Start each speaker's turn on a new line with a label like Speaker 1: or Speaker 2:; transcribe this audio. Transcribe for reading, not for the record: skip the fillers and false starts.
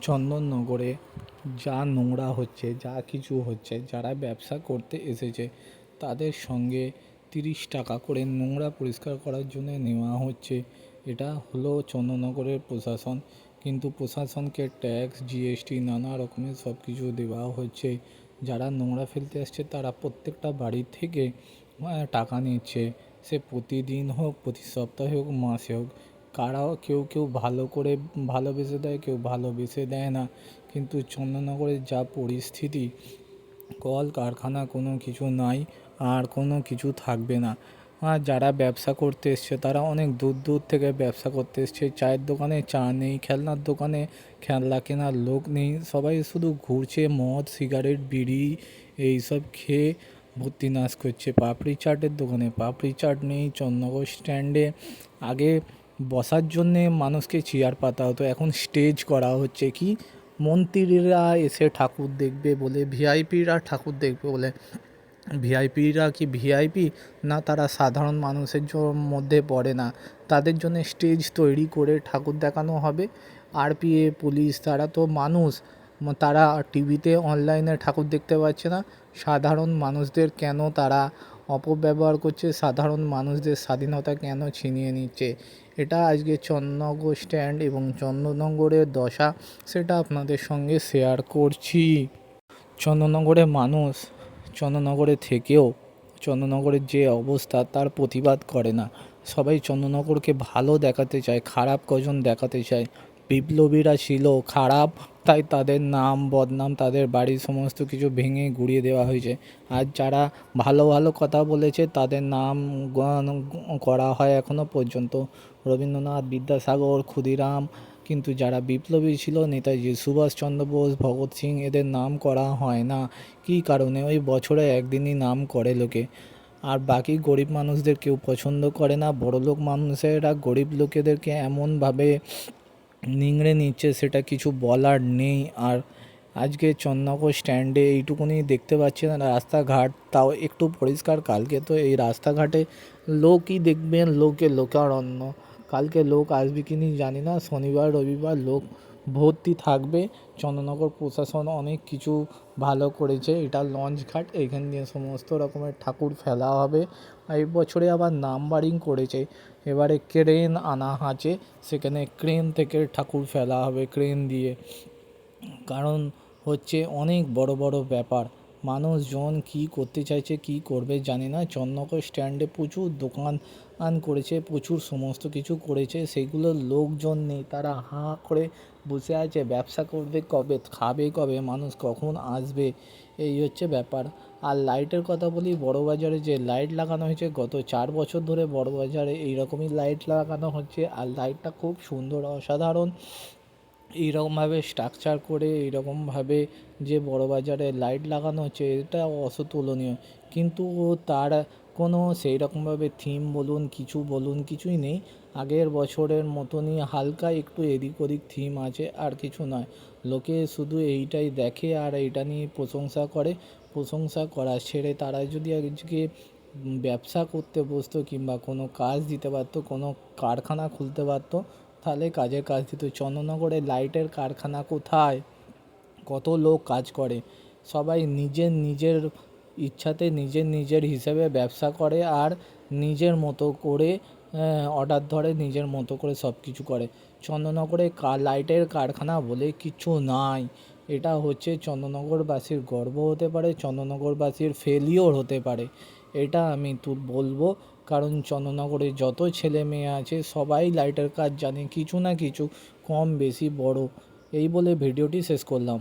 Speaker 1: চন্দননগরে যা নোংরা হচ্ছে, যা কিছু হচ্ছে, যারা ব্যবসা করতে এসেছে তাদের সঙ্গে 30 টাকা করে নোংরা পরিষ্কার করার জন্য নেওয়া হচ্ছে। এটা হলো চন্দননগরের প্রশাসন, কিন্তু প্রশাসনকে ট্যাক্স, জিএসটি নানা রকমের সব কিছু দেওয়া হচ্ছে। যারা নোংরা ফেলতে আসছে তারা প্রত্যেকটা বাড়ি থেকে টাকা নিচ্ছে, সে প্রতিদিন হোক, প্রতি সপ্তাহে হোক, মাসে হোক। কেউ কেউ ভালো করে ভালোবেসে দেয়, কেউ ভালোবেসে দেয় না। কিন্তু চন্দননগরের যা পরিস্থিতি, কারখানা কোনো কিছু নাই, আর কোনো কিছু থাকবে না। আর যারা ব্যবসা করতে এসছে তারা অনেক দূর দূর থেকে ব্যবসা করতে এসছে। চায়ের দোকানে চা নেই, খেলনার দোকানে খেলনা কেনার লোক নেই, সবাই শুধু ঘুরছে, মদ, সিগারেট, বিড়ি এইসব খেয়ে ভর্তি নাশ করছে। পাপড়ি চাটের দোকানে পাপড়ি চাট নেই। চন্দননগর স্ট্যান্ডে আগে বসার জন্যে মানুষকে চেয়ার পাতা হতো, এখন স্টেজ করা হচ্ছে। কি মন্ত্রীরা এসে ঠাকুর দেখবে বলে, ভিআইপিরা ঠাকুর দেখবে বলে। ভিআইপিরা কি ভিআইপি না? তারা সাধারণ মানুষের মধ্যে পড়ে না? তাদের জন্য স্টেজ তৈরি করে ঠাকুর দেখানো হবে। আরপিএফ, পুলিশ, তারা তো মানুষ, তারা টিভিতে, অনলাইনে ঠাকুর দেখতে পাচ্ছে না? সাধারণ মানুষদের কেন তারা অপব্যবহার করছে? সাধারণ মানুষদের স্বাধীনতা কেন ছিনিয়ে নিচ্ছে? এটা আজকে চন্দননগর স্ট্যান্ড এবং চন্দননগরের দশা, সেটা আপনাদের সঙ্গে শেয়ার করছি। চন্দননগরের মানুষ চন্দননগরে থেকেও চন্দননগরের যে অবস্থা তার প্রতিবাদ করে না। সবাই চন্দননগরকে ভালো দেখাতে চায়, খারাপ কজন দেখাতে চায়। বিপ্লবীরা ছিল খারাপ, তাই তাদের নাম বদনাম, তাদের বাড়ির সমস্ত কিছু ভেঙে গুঁড়িয়ে দেওয়া হয়েছে। আর যারা ভালো ভালো কথা বলেছে তাদের নাম করা হয় এখনও পর্যন্ত। রবীন্দ্রনাথ, বিদ্যাসাগর, ক্ষুদিরাম। কিন্তু যারা বিপ্লবী ছিল, নেতাজি সুভাষচন্দ্র বোস, ভগৎ সিং, এদের নাম করা হয় না। কী কারণে? ওই বছরে একদিনই নাম করে লোকে। আর বাকি গরিব মানুষদের কেউ পছন্দ করে না। বড়লোক মানুষেরা গরিব লোকেদেরকে এমনভাবে নিংড়ে নিচ্ছে, সেটা কিছু বলার নেই। আর আজকে চন্দননগর স্ট্যান্ডে এইটুকুনি দেখতে পাচ্ছি না, রাস্তাঘাট তাও একটু পরিষ্কার। কালকে তো এই রাস্তাঘাটে লোকই দেখবেন, লোকারণ্য। কালকে লোক আসবে কি না জানি না, শনিবার রবিবার লোক ভর্তি থাকবে। চন্দননগর প্রশাসন অনেক কিছু ভালো করেছে। এটা লঞ্চ ঘাট, এইখান দিয়ে সমস্ত রকমের ঠাকুর ফেলা হবে। এই বছরে আবার নাম্বারিং করেছে, এবারে ক্রেন আনা আছে, সেখানে ক্রেন থেকে ঠাকুর ফেলা হবে, ক্রেন দিয়ে। কারণ হচ্ছে অনেক বড় বড় ব্যাপার। মানুষজন কি করতে চাইছে, কি করবে জানি না। চন্দননগর স্ট্যান্ডে প্রচুর দোকান করেছে, প্রচুর সমস্ত কিছু করেছে, সেগুলোর লোকজন নেই। তারা হাঁ করে বসে আছে। ব্যবসা করবে কবে, খাবে কবে, মানুষ কখন আসবে, এই হচ্ছে ব্যাপার। আর লাইটের কথা বলি, বড়বাজারে যে লাইট লাগানো হয়েছে, গত 4 বছর ধরে বড়বাজারে এইরকমই লাইট লাগানো হচ্ছে। আর লাইটটা খুব সুন্দর, অসাধারণ। এইরকমভাবে স্ট্রাকচার করে, এইরকমভাবে যে বড়বাজারে লাইট লাগানো হচ্ছে, এটা অতুলনীয়। কিন্তু তার কোনো সেই রকমভাবে থিম বলুন, কিছু বলুন, কিছুই নেই। আগের বছরের মতনই হালকা একটু এদিক ওদিক থিম আছে, আর কিছু নয়। লোকে শুধু এইটাই দেখে আর এইটা নিয়ে প্রশংসা করে। প্রশংসা করা ছেড়ে তারা যদি আজকে ব্যবসা করতে বসতো, কিংবা কোনো কাজ দিতে পারতো, কোনো কারখানা খুলতে পারতো, তাহলে কাজের কাজ দিত। চন্দননগরে লাইটের কারখানা কোথায়? কত লোক কাজ করে? সবাই নিজের নিজের ইচ্ছাতে, নিজের নিজের হিসেবে ব্যবসা করে, আর নিজের মতো করে অর্ডার ধরে, নিজের মতো করে সব কিছু করে। চন্দননগরে লাইটের কারখানা বলে কিছু নাই। এটা হচ্ছে চন্দননগরবাসীর গর্ব হতে পারে, চন্দননগরবাসীর ফেলিওর হতে পারে। এটা আমি বলবো। কারণ চন্দননগরে যত ছেলে মেয়ে আছে সবাই লাইটের কাজ জানে, কিছু না কিছু, কম বেশি বড়। এই বলে ভিডিওটি শেষ করলাম।